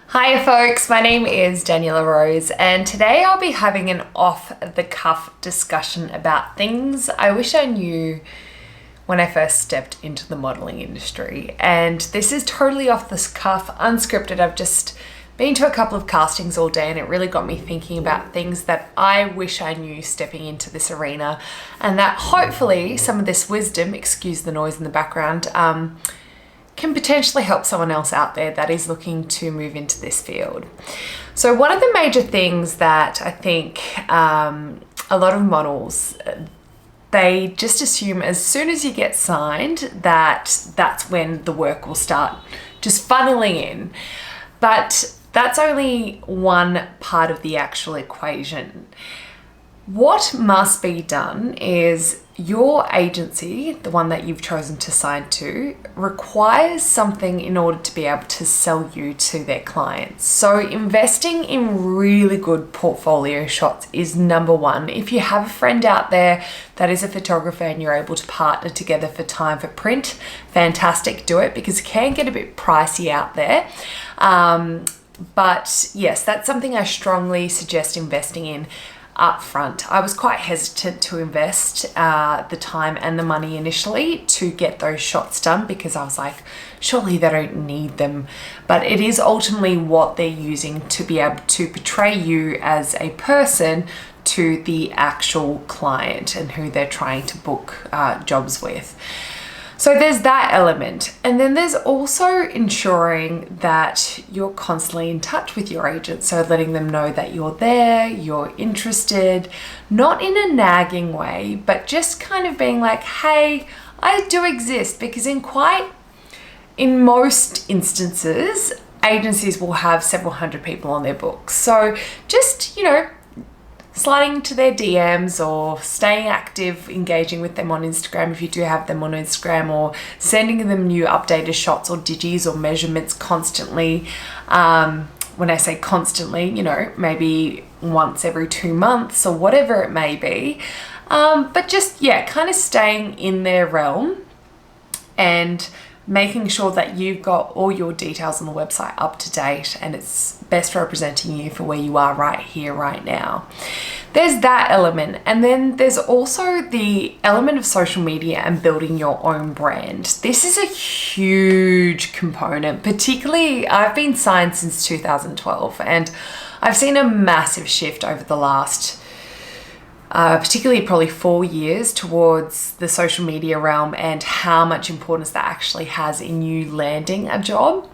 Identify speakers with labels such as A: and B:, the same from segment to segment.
A: Hi folks, my name is Daniela Rose and today I'll be having an off-the-cuff discussion about things I wish I knew when I first stepped into the modeling industry. And this is totally off the cuff, unscripted. I've just been to a couple of castings all day and it really got me thinking about things that I wish I knew stepping into this arena, and that hopefully some of this wisdom, excuse the noise in the background, can potentially help someone else out there that is looking to move into this field. So one of the major things that I think a lot of models, they just assume as soon as you get signed that that's when the work will start just funneling in. But that's only one part of the actual equation. What must be done is your agency, the one that you've chosen to sign to, requires something in order to be able to sell you to their clients. So investing in really good portfolio shots is number one. If you have a friend out there that is a photographer and you're able to partner together for time for print, fantastic, do it, because it can get a bit pricey out there. But yes, that's something I strongly suggest investing in up front. I was quite hesitant to invest the time and the money initially to get those shots done because I was like, surely they don't need them. But it is ultimately what they're using to be able to portray you as a person to the actual client and who they're trying to book jobs with. So there's that element. And then there's also ensuring that you're constantly in touch with your agent. So letting them know that you're there, you're interested, not in a nagging way, but just kind of being like, hey, I do exist. Because in most instances, agencies will have several hundred people on their books. So just, sliding to their DMs or staying active, engaging with them on Instagram if you do have them on Instagram, or sending them new updated shots or digis or measurements constantly. When I say constantly, maybe once every 2 months or whatever it may be. But just, kind of staying in their realm and making sure that you've got all your details on the website up to date and it's best representing you for where you are right here, right now. There's that element. And then there's also the element of social media and building your own brand. This is a huge component, particularly I've been signed since 2012 and I've seen a massive shift over the last particularly probably 4 years towards the social media realm and how much importance that actually has in you landing a job.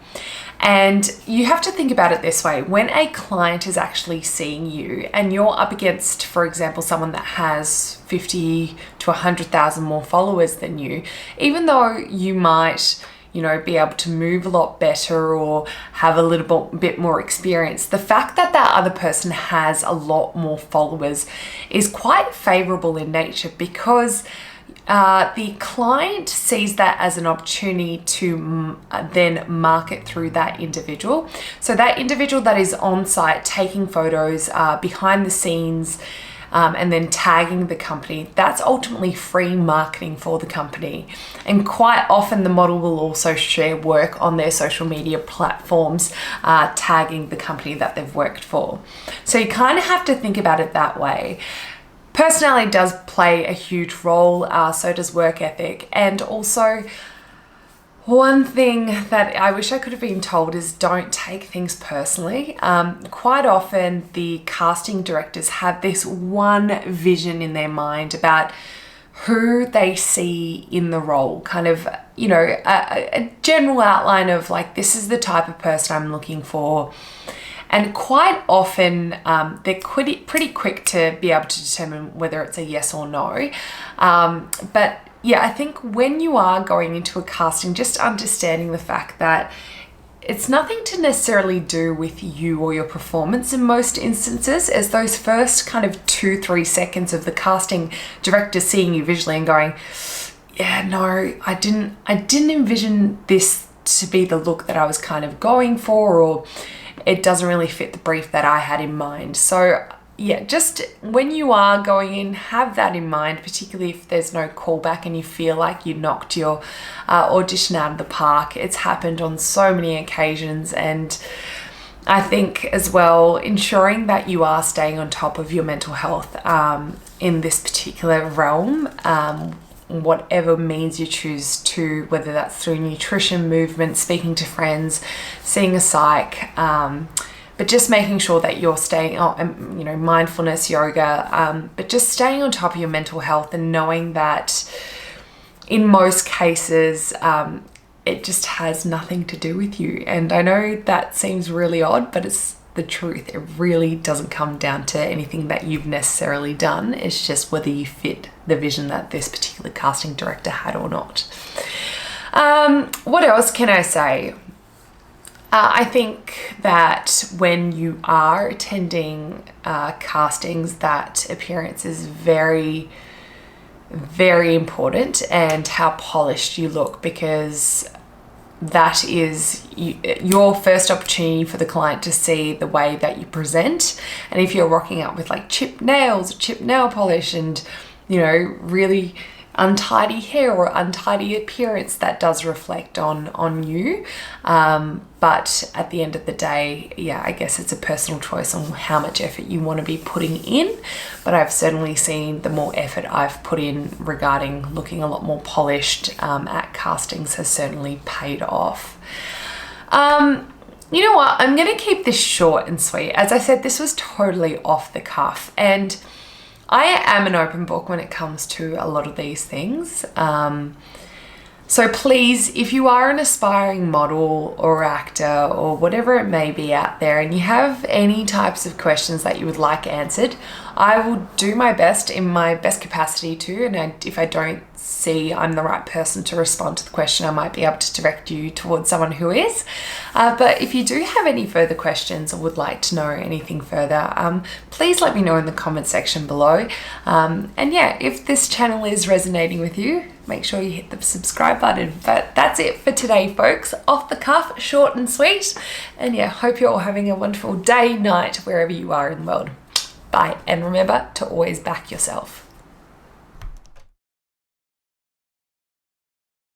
A: And you have to think about it this way. When a client is actually seeing you and you're up against, for example, someone that has 50 to 100,000 more followers than you, even though you might be able to move a lot better or have a little bit more experience, the fact that that other person has a lot more followers is quite favorable in nature, because the client sees that as an opportunity to then market through that individual. So that individual that is on site taking photos behind the scenes, and then tagging the company, that's ultimately free marketing for the company. And quite often the model will also share work on their social media platforms, tagging the company that they've worked for. So you kind of have to think about it that way. Personality does play a huge role, so does work ethic. And also, one thing that I wish I could have been told is don't take things personally. Quite often the casting directors have this one vision in their mind about who they see in the role, kind of, a general outline of like, this is the type of person I'm looking for. And quite often they're pretty quick to be able to determine whether it's a yes or no. But yeah, I think when you are going into a casting, just understanding the fact that it's nothing to necessarily do with you or your performance in most instances, as those first kind of 2-3 seconds of the casting director seeing you visually and going, yeah, no, I didn't envision this to be the look that I was kind of going for, or it doesn't really fit the brief that I had in mind. So yeah, just when you are going in, have that in mind, particularly if there's no callback and you feel like you knocked your audition out of the park. It's happened on so many occasions, and I think as well, ensuring that you are staying on top of your mental health in this particular realm, whatever means you choose to, whether that's through nutrition, movement, speaking to friends, seeing a psych, but just making sure that you're staying, you know, mindfulness, yoga, but just staying on top of your mental health and knowing that in most cases, it just has nothing to do with you. And I know that seems really odd, but it's the truth. It really doesn't come down to anything that you've necessarily done. It's just whether you fit the vision that this particular casting director had or not. What else can I say? I think that when you are attending castings, that appearance is very, very important, and how polished you look, because that is your first opportunity for the client to see the way that you present. And if you're rocking up with like chipped nails, chipped nail polish, and, you know, really untidy hair or untidy appearance, that does reflect on you. But at the end of the day, yeah, I guess it's a personal choice on how much effort you want to be putting in. But I've certainly seen the more effort I've put in regarding looking a lot more polished at castings has certainly paid off. You know what? I'm going to keep this short and sweet. As I said, this was totally off the cuff, and I am an open book when it comes to a lot of these things. So please, if you are an aspiring model or actor or whatever it may be out there, and you have any types of questions that you would like answered, I will do my best in my best capacity to, and if I don't see I'm the right person to respond to the question, I might be able to direct you towards someone who is. But if you do have any further questions or would like to know anything further, please let me know in the comment section below. And yeah, if this channel is resonating with you, make sure you hit the subscribe button. But that's it for today, folks. Off the cuff, short and sweet. And yeah, hope you're all having a wonderful day, night, wherever you are in the world. Bye. And remember to always back yourself.